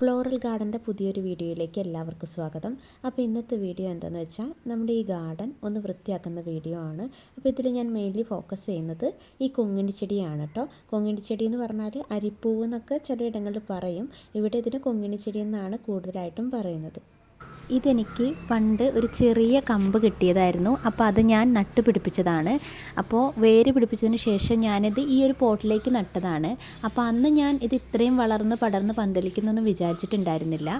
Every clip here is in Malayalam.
ഫ്ലോറൽ ഗാർഡൻ്റെ പുതിയൊരു വീഡിയോയിലേക്ക് എല്ലാവർക്കും സ്വാഗതം. അപ്പോൾ ഇന്നത്തെ വീഡിയോ എന്താണെന്ന് വെച്ചാൽ നമ്മുടെ ഈ ഗാർഡൻ ഒന്ന് വൃത്തിയാക്കുന്ന വീഡിയോ ആണ്. അപ്പോൾ ഇതിൽ ഞാൻ മെയിൻലി ഫോക്കസ് ചെയ്യുന്നത് ഈ കൊങ്ങിണിച്ചെടിയാണ് കേട്ടോ. കൊങ്ങിണിച്ചെടി എന്ന് പറഞ്ഞാൽ അരിപ്പൂവ് എന്നൊക്കെ ചിലയിടങ്ങളിൽ പറയും. ഇവിടെ ഇതിന് കൊങ്ങിണിച്ചെടി എന്നാണ് കൂടുതലായിട്ടും പറയുന്നത്. ഇതെനിക്ക് പണ്ട് ഒരു ചെറിയ കമ്പ് കിട്ടിയതായിരുന്നു. അപ്പോൾ അത് ഞാൻ നട്ട് പിടിപ്പിച്ചതാണ്. അപ്പോൾ വേര് പിടിപ്പിച്ചതിന് ശേഷം ഞാനിത് ഈ ഒരു പോട്ടിലേക്ക് നട്ടതാണ്. അപ്പോൾ അന്ന് ഞാൻ ഇത് ഇത്രയും വളർന്ന് പടർന്ന് പന്തലിക്കുന്നൊന്നും വിചാരിച്ചിട്ടുണ്ടായിരുന്നില്ല.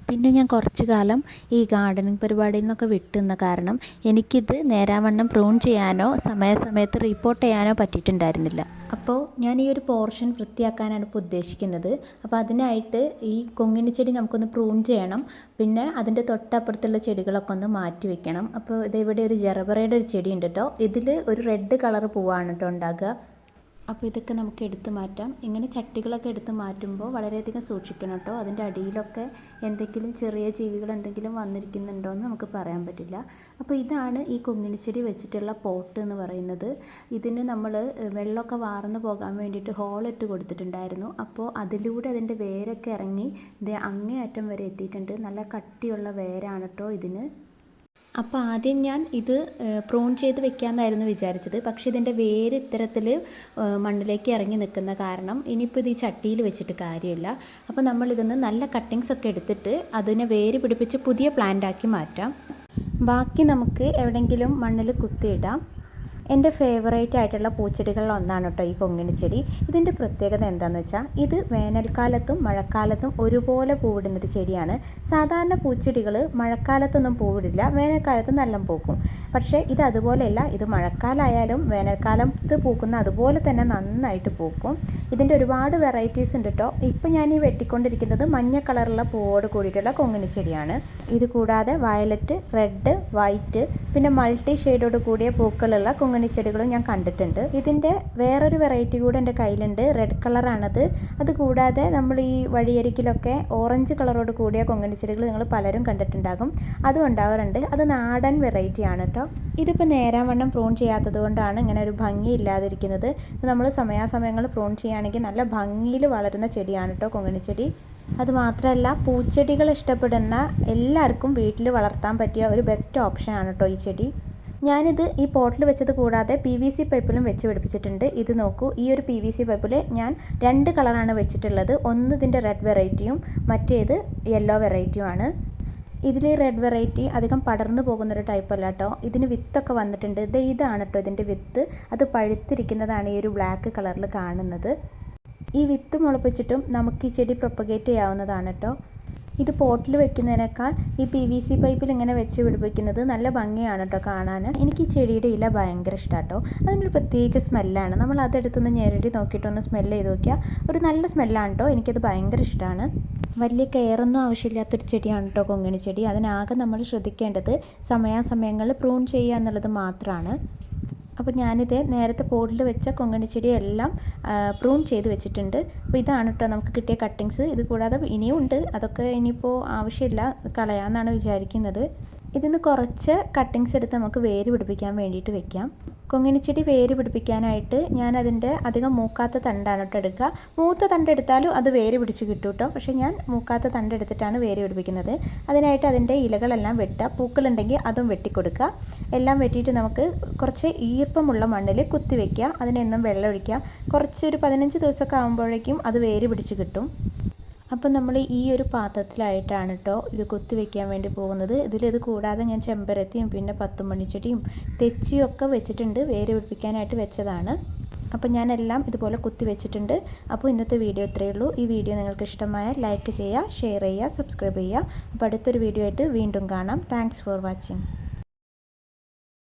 പിന്നെ ഞാൻ കുറച്ച് കാലം ഈ ഗാർഡനിങ് പരിപാടിയിൽ നിന്നൊക്കെ വിട്ടുനിന്ന കാരണം എനിക്കിത് നേരാവണ്ണം പ്രൂൺ ചെയ്യാനോ സമയത്ത് റിപ്പോർട്ട് ചെയ്യാനോ പറ്റിയിട്ടുണ്ടായിരുന്നില്ല. അപ്പോൾ ഞാൻ ഈ ഒരു പോർഷൻ വൃത്തിയാക്കാനാണ് ഇപ്പോൾ ഉദ്ദേശിക്കുന്നത്. അപ്പോൾ അതിനായിട്ട് ഈ കൊങ്ങിണിച്ചെടി നമുക്കൊന്ന് പ്രൂൺ ചെയ്യണം. പിന്നെ അതിൻ്റെ തൊട്ടപ്പുറത്തുള്ള ചെടികളൊക്കെ ഒന്ന് മാറ്റി വെക്കണം. അപ്പോൾ ഇതിവിടെ ഒരു ജെറബറയുടെ ഒരു ചെടി ഉണ്ട് കേട്ടോ. ഇതിൽ ഒരു റെഡ് കളർ പൂവാണ് കേട്ടോ ഉണ്ടാകുക. അപ്പോൾ ഇതൊക്കെ നമുക്ക് എടുത്ത് മാറ്റാം. ഇങ്ങനെ ചട്ടികളൊക്കെ എടുത്ത് മാറ്റുമ്പോൾ വളരെയധികം സൂക്ഷിക്കണം കേട്ടോ. അതിൻ്റെ അടിയിലൊക്കെ എന്തെങ്കിലും ചെറിയ ജീവികൾ എന്തെങ്കിലും വന്നിരിക്കുന്നുണ്ടോ എന്ന് നമുക്ക് പറയാൻ പറ്റില്ല. അപ്പോൾ ഇതാണ് ഈ കൊങ്ങിണിച്ചെടി വെച്ചിട്ടുള്ള പോട്ട് എന്ന് പറയുന്നത്. ഇതിന് നമ്മൾ വെള്ളമൊക്കെ വാർന്ന് പോകാൻ വേണ്ടിയിട്ട് ഹോളിട്ട് കൊടുത്തിട്ടുണ്ടായിരുന്നു. അപ്പോൾ അതിലൂടെ അതിൻ്റെ വേരൊക്കെ ഇറങ്ങി ഇത് അങ്ങേയറ്റം വരെ എത്തിയിട്ടുണ്ട്. നല്ല കട്ടിയുള്ള വേരാണ് കേട്ടോ ഇതിന്. അപ്പോൾ ആദ്യം ഞാൻ ഇത് പ്രൂൺ ചെയ്ത് വെക്കാമെന്നായിരുന്നു വിചാരിച്ചത്. പക്ഷേ ഇതിൻ്റെ വേര് ഇത്തരത്തിൽ മണ്ണിലേക്ക് ഇറങ്ങി നിൽക്കുന്ന കാരണം ഇനിയിപ്പോൾ ഇത് ഈ ചട്ടിയിൽ വെച്ചിട്ട് കാര്യമില്ല. അപ്പോൾ നമ്മളിതൊന്ന് നല്ല കട്ടിങ്സ് ഒക്കെ എടുത്തിട്ട് അതിനെ വേര് പിടിപ്പിച്ച് പുതിയ പ്ലാന്റാക്കി മാറ്റാം. ബാക്കി നമുക്ക് എവിടെയെങ്കിലും മണ്ണിൽ കുത്തിയിടാം. എൻ്റെ ഫേവറേറ്റ് ആയിട്ടുള്ള പൂച്ചെടികളിൽ ഒന്നാണ് കേട്ടോ ഈ കൊങ്ങിണിച്ചെടി. ഇതിൻ്റെ പ്രത്യേകത എന്താണെന്ന് വെച്ചാൽ ഇത് വേനൽക്കാലത്തും മഴക്കാലത്തും ഒരുപോലെ പൂവിടുന്നൊരു ചെടിയാണ്. സാധാരണ പൂച്ചെടികൾ മഴക്കാലത്തൊന്നും പൂവിടില്ല, വേനൽക്കാലത്ത് നല്ല പൂക്കും. പക്ഷേ ഇത് അതുപോലെയല്ല. ഇത് മഴക്കാലമായാലും വേനൽക്കാലത്ത് പൂക്കുന്ന അതുപോലെ തന്നെ നന്നായിട്ട് പൂക്കും. ഇതിൻ്റെ ഒരുപാട് വെറൈറ്റീസ് ഉണ്ട് കേട്ടോ. ഇപ്പം ഞാൻ ഈ വെട്ടിക്കൊണ്ടിരിക്കുന്നത് മഞ്ഞ കളറുള്ള പൂവോട് കൂടിയിട്ടുള്ള കൊങ്ങിണിച്ചെടിയാണ്. ഇത് കൂടാതെ വയലറ്റ്, റെഡ്, വൈറ്റ് പിന്നെ മൾട്ടി ഷെയ്ഡോട് കൂടിയ പൂക്കളുള്ള കൊങ്ങിണിച്ചെടികളും ഞാൻ കണ്ടിട്ടുണ്ട്. ഇതിൻ്റെ വേറൊരു വെറൈറ്റി കൂടെ എൻ്റെ കയ്യിലുണ്ട്. റെഡ് കളറാണത്. അതുകൂടാതെ നമ്മൾ ഈ വഴിയരിക്കിലൊക്കെ ഓറഞ്ച് കളറോട് കൂടിയ കൊങ്ങിണിച്ചെടികൾ നിങ്ങൾ പലരും കണ്ടിട്ടുണ്ടാകും. അതും ഉണ്ടാവാറുണ്ട്. അത് നാടൻ വെറൈറ്റിയാണ് കേട്ടോ. ഇതിപ്പോൾ നേരാവണ്ണം പ്രൂൺ ചെയ്യാത്തത് കൊണ്ടാണ് ഇങ്ങനെ ഒരു ഭംഗി ഇല്ലാതിരിക്കുന്നത്. നമ്മൾ സമയാസമയങ്ങളിൽ പ്രൂൺ ചെയ്യുകയാണെങ്കിൽ നല്ല ഭംഗിയിൽ വളരുന്ന ചെടിയാണ് കേട്ടോ കൊങ്ങിണിച്ചെടി. അതുമാത്രമല്ല പൂച്ചെടികൾ ഇഷ്ടപ്പെടുന്ന എല്ലാവർക്കും വീട്ടിൽ വളർത്താൻ പറ്റിയ ഒരു ബെസ്റ്റ് ഓപ്ഷനാണ് കേട്ടോ ഈ ചെടി. ഞാനിത് ഈ പോട്ടിൽ വെച്ചത് കൂടാതെ PVC പൈപ്പിലും വെച്ച് പിടിപ്പിച്ചിട്ടുണ്ട്. ഇത് നോക്കൂ, ഈ ഒരു PVC പൈപ്പിൽ ഞാൻ 2 കളറാണ് വെച്ചിട്ടുള്ളത്. ഒന്ന് ഇതിൻ്റെ റെഡ് വെറൈറ്റിയും മറ്റേത് യെല്ലോ വെറൈറ്റിയുമാണ്. ഇതിൽ റെഡ് വെറൈറ്റി അധികം പടർന്നു പോകുന്നൊരു ടൈപ്പല്ല കേട്ടോ. ഇതിന് വിത്തൊക്കെ വന്നിട്ടുണ്ട്. ഇതാണ് കേട്ടോ ഇതിൻ്റെ വിത്ത്. അത് പഴുത്തിരിക്കുന്നതാണ് ഈ ഒരു ബ്ലാക്ക് കളറിൽ കാണുന്നത്. ഈ വിത്ത് മുളപ്പിച്ചിട്ടും നമുക്ക് ഈ ചെടി പ്രൊപ്പഗേറ്റ് ചെയ്യാവുന്നതാണ് കേട്ടോ. ഇത് പോട്ടിൽ വെക്കുന്നതിനേക്കാൾ ഈ PVC പൈപ്പിൽ ഇങ്ങനെ വെച്ച് പിടിപ്പിക്കുന്നത് നല്ല ഭംഗിയാണ് കേട്ടോ കാണാൻ. എനിക്ക് ഈ ചെടിയുടെ ഇല ഭയങ്കര ഇഷ്ടമാണ് കേട്ടോ. അതിനൊരു പ്രത്യേക സ്മെല്ലാണ്. നമ്മൾ അതെടുത്തൊന്ന് ഞെരടി നോക്കിയിട്ടൊന്ന് സ്മെല്ല് ചെയ്ത് നോക്കിയാൽ ഒരു നല്ല സ്മെല്ലാണ് കേട്ടോ. എനിക്കത് ഭയങ്കര ഇഷ്ടമാണ്. വലിയ കെയറൊന്നും ആവശ്യമില്ലാത്തൊരു ചെടിയാണ് കേട്ടോ കൊങ്ങിണിച്ചെടി. അതിനാകെ നമ്മൾ ശ്രദ്ധിക്കേണ്ടത് സമയാസമയങ്ങളിൽ പ്രൂൺ ചെയ്യുക എന്നുള്ളത് മാത്രമാണ്. അപ്പോൾ ഞാനിത് നേരത്തെ പോട്ടിൽ വെച്ച കൊങ്ങിണിച്ചെടിയെല്ലാം പ്രൂൺ ചെയ്ത് വെച്ചിട്ടുണ്ട്. അപ്പോൾ ഇതാണ് കേട്ടോ നമുക്ക് കിട്ടിയ കട്ടിങ്സ്. ഇത് കൂടാതെ ഇനിയും ഉണ്ട്. അതൊക്കെ ഇനിയിപ്പോൾ ആവശ്യമില്ല, കളയാമെന്നാണ് വിചാരിക്കുന്നത്. ഇതിന്ന് കുറച്ച് കട്ടിങ്സ് എടുത്ത് നമുക്ക് വേര് പിടിപ്പിക്കാൻ വേണ്ടിയിട്ട് വെക്കാം. കൊങ്ങിണിച്ചെടി വേര് പിടിപ്പിക്കാനായിട്ട് ഞാൻ അതിൻ്റെ അധികം മൂക്കാത്ത തണ്ടാണ് കേട്ടോ എടുക്കുക. മൂത്ത തണ്ടെടുത്താലും അത് വേര് പിടിച്ച് കിട്ടും കേട്ടോ. പക്ഷേ ഞാൻ മൂക്കാത്ത തണ്ടെടുത്തിട്ടാണ് വേര് പിടിപ്പിക്കുന്നത്. അതിനായിട്ട് അതിൻ്റെ ഇലകളെല്ലാം വെട്ടുക. പൂക്കളുണ്ടെങ്കിൽ അതും വെട്ടിക്കൊടുക്കുക. എല്ലാം വെട്ടിയിട്ട് നമുക്ക് കുറച്ച് ഈർപ്പമുള്ള മണ്ണിൽ കുത്തി വയ്ക്കുക. അതിനെന്നും വെള്ളം ഒഴിക്കുക. കുറച്ചൊരു 15 ദിവസമൊക്കെ ആകുമ്പോഴേക്കും അത് വേര് പിടിച്ച് കിട്ടും. അപ്പം നമ്മൾ ഈ ഒരു പാത്രത്തിലായിട്ടാണ് കേട്ടോ ഇത് കുത്തി വയ്ക്കാൻ വേണ്ടി പോകുന്നത്. ഇതിലിത് കൂടാതെ ഞാൻ ചെമ്പരത്തിയും പിന്നെ 10 മണിച്ചെടിയും തെച്ചിയും ഒക്കെ വെച്ചിട്ടുണ്ട്. വേര് പിടിപ്പിക്കാനായിട്ട് വെച്ചതാണ്. അപ്പോൾ ഞാനെല്ലാം ഇതുപോലെ കുത്തി വെച്ചിട്ടുണ്ട്. അപ്പോൾ ഇന്നത്തെ വീഡിയോ ഇത്രയേ ഉള്ളൂ. ഈ വീഡിയോ നിങ്ങൾക്ക് ഇഷ്ടമായാൽ ലൈക്ക് ചെയ്യുക, ഷെയർ ചെയ്യുക, സബ്സ്ക്രൈബ് ചെയ്യുക. അപ്പോൾ അടുത്തൊരു വീഡിയോ ആയിട്ട് വീണ്ടും കാണാം. Thanks for watching.